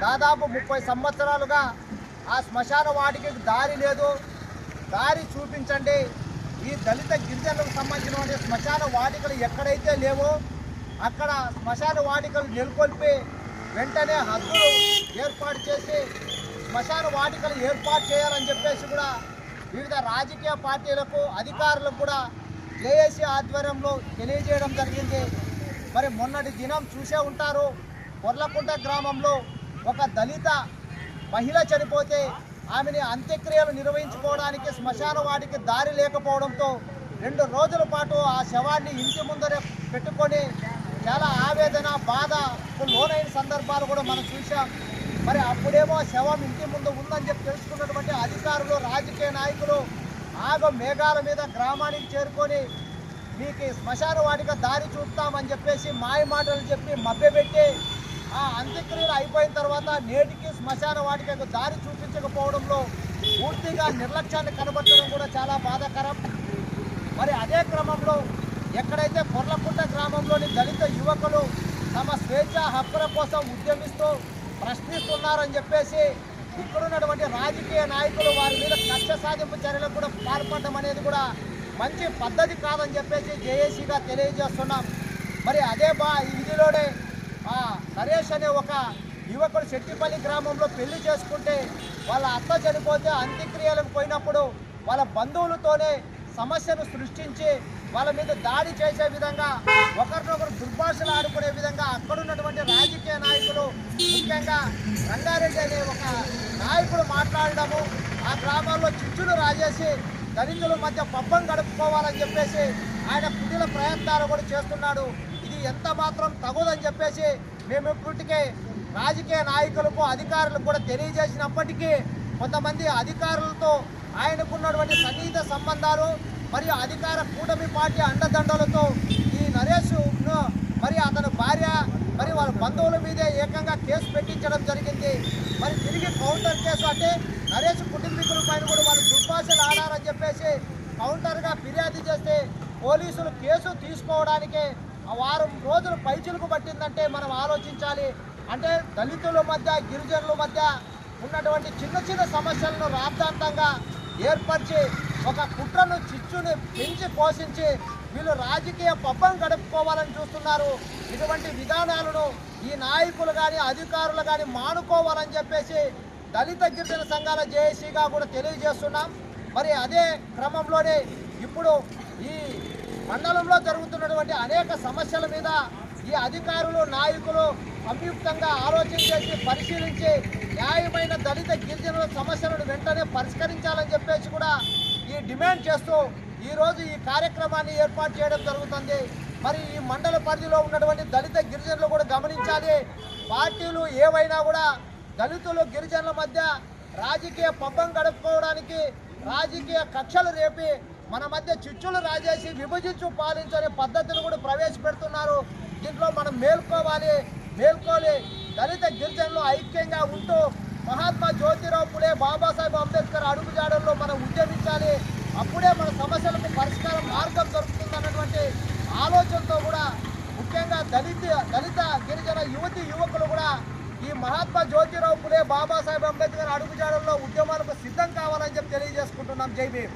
దాదాపు 30 సంవత్సరాలుగా ఆ శ్మశాన వాటికి దారి లేదు, దారి చూపించండి. ఈ దళిత గిరిజనులకు సంబంధించిన శ్మశాన వాటికలు ఎక్కడైతే లేవో అక్కడ శ్మశాన వాటికలు నెలకొల్పి వెంటనే హద్దులు ఏర్పాటు చేసి శ్మశాన వాటికలు ఏర్పాటు చేయాలని చెప్పేసి కూడా వివిధ రాజకీయ పార్టీలకు అధికారులకు కూడా జేఏసీ ఆధ్వర్యంలో తెలియజేయడం జరిగింది. మరి మొన్నటి దినం చూసే ఉంటారు, కొర్లకుంట గ్రామంలో ఒక దళిత మహిళ చనిపోతే ఆమెని అంత్యక్రియలు నిర్వహించుకోవడానికి శ్మశాన వాటికి దారి లేకపోవడంతో 2 రోజుల పాటు ఆ శవాన్ని ఇంటి ముందరే పెట్టుకొని చాలా ఆవేదన బాధకు లోనైన సందర్భాలు కూడా మనం చూసాం. మరి అప్పుడేమో శవం ఇంటి ముందు ఉందని చెప్పి తెలుసుకున్నటువంటి అధికారులు రాజకీయ నాయకులు మేఘాల మీద గ్రామానికి చేరుకొని మీకు శ్మశాన వాటిక దారి చూపుతామని చెప్పేసి మాయ మాటలు చెప్పి మభ్యపెట్టి ఆ అంత్యక్రియలు అయిపోయిన తర్వాత నేటికి శ్మశాన వాటికకు దారి చూపించకపోవడంలో పూర్తిగా నిర్లక్ష్యాన్ని కనబట్టడం కూడా చాలా బాధాకరం. మరి అదే క్రమంలో ఎక్కడైతే కొర్లకుంట గ్రామంలోని దళిత యువకులు తమ స్వేచ్ఛ హక్కుల కోసం ఉద్యమిస్తూ ప్రశ్నిస్తున్నారని చెప్పేసి ఇక్కడున్నటువంటి రాజకీయ నాయకులు వారి మీద కక్ష సాధింపు చర్యలకు కూడా పాల్పడడం అనేది కూడా మంచి పద్ధతి కాదని చెప్పేసి జేఏసీగా తెలియజేస్తున్నాం. మరి అదే ఇదిలోనే నరేష్ అనే ఒక యువకుడు శెట్టిపల్లి గ్రామంలో పెళ్లి చేసుకుంటే వాళ్ళ అత్త చనిపోతే అంత్యక్రియలకు పోయినప్పుడు వాళ్ళ బంధువులతోనే సమస్యను సృష్టించి వాళ్ళ మీద దాడి చేసే విధంగా ఒకరినొకరు దుర్భాషలు ఆడుకునే విధంగా అక్కడున్నటువంటి రాజకీయ నాయకులు ముఖ్యంగా రంగారెడ్డి అనే ఒక నాయకుడు మాట్లాడడము, ఆ గ్రామాల్లో చిచ్చులు రాజేసి దళితుల మధ్య పబ్బం గడుపుకోవాలని చెప్పేసి ఆయన కుటిల ప్రయత్నాలు కూడా చేస్తున్నాడు. ఇది ఎంత మాత్రం తగుదని చెప్పేసి మేము ఇప్పటికే రాజకీయ నాయకులకు అధికారులకు కూడా తెలియజేసినప్పటికీ కొంతమంది అధికారులతో ఆయనకున్నటువంటి సన్నిహిత సంబంధాలు మరియు అధికార కూటమి పార్టీ అండదండలతో ఈ నరేష్ను మరి అతని భార్య మరి వాళ్ళ బంధువుల మీదే ఏకంగా కేసు పెట్టించడం జరిగింది. మరి తిరిగి కౌంటర్ కేసు అంటే నరేష్ కుటుంబీకుల పైన కూడా వాళ్ళు దుర్భాషలు ఆడారని చెప్పేసి కౌంటర్గా ఫిర్యాదు చేస్తే పోలీసులు కేసు తీసుకోవడానికి 1 వారం రోజులు పైచిలుకు పట్టిందంటే మనం ఆలోచించాలి. అంటే దళితుల మధ్య గిరిజనుల మధ్య ఉన్నటువంటి చిన్న చిన్న సమస్యలను రాద్ధాంతంగా ఏర్పరిచి ఒక కుట్రను చిచ్చుని పెంచి పోషించి వీళ్ళు రాజకీయ పబ్బం గడుపుకోవాలని చూస్తున్నారు. ఇటువంటి విధానాలను ఈ నాయకులు కానీ అధికారులు కానీ మానుకోవాలని చెప్పేసి దళిత గిరిజన సంఘాల జేఏసీగా కూడా తెలియజేస్తున్నాం. మరి అదే క్రమంలోనే ఇప్పుడు ఈ మండలంలో జరుగుతున్నటువంటి అనేక సమస్యల మీద ఈ అధికారులు నాయకులు సంయుక్తంగా ఆలోచన చేసి పరిశీలించి న్యాయమైన దళిత గిరిజనుల సమస్యలను వెంటనే పరిష్కరించాలని చెప్పేసి కూడా ఈ డిమాండ్ చేస్తూ ఈరోజు ఈ కార్యక్రమాన్ని ఏర్పాటు చేయడం జరుగుతుంది. మరి ఈ మండల పరిధిలో ఉన్నటువంటి దళిత గిరిజనులు కూడా గమనించాలి. పార్టీలు ఏవైనా కూడా దళితులు గిరిజనుల మధ్య రాజకీయ పబ్బం గడుపుకోవడానికి రాజకీయ కక్షలు రేపి మన మధ్య చిచ్చులు రాజేసి విభజించు పాలించనే పద్ధతిని కూడా ప్రవేశపెడుతున్నారు. దీంట్లో మనం మేల్కోవాలి. దళిత గిరిజనులు ఐక్యంగా ఉంటూ మహాత్మా జ్యోతిరావు పులే బాబాసాహెబ్ అంబేద్కర్ అడుగుజాడల్లో మనం ఉద్యమించాలి. అప్పుడే మన సమస్యలకు పరిష్కారం మార్గం దొరుకుతుందన్నటువంటి ఆలోచనతో కూడా ముఖ్యంగా దళిత గిరిజన యువకులు కూడా ఈ మహాత్మా జ్యోతిరావు పులే బాబాసాహెబ్ అంబేద్కర్ అడుగుజాడల్లో ఉద్యమాలకు సిద్ధం కావాలని చెప్పి తెలియజేసుకుంటున్నాం. జై భీమ్.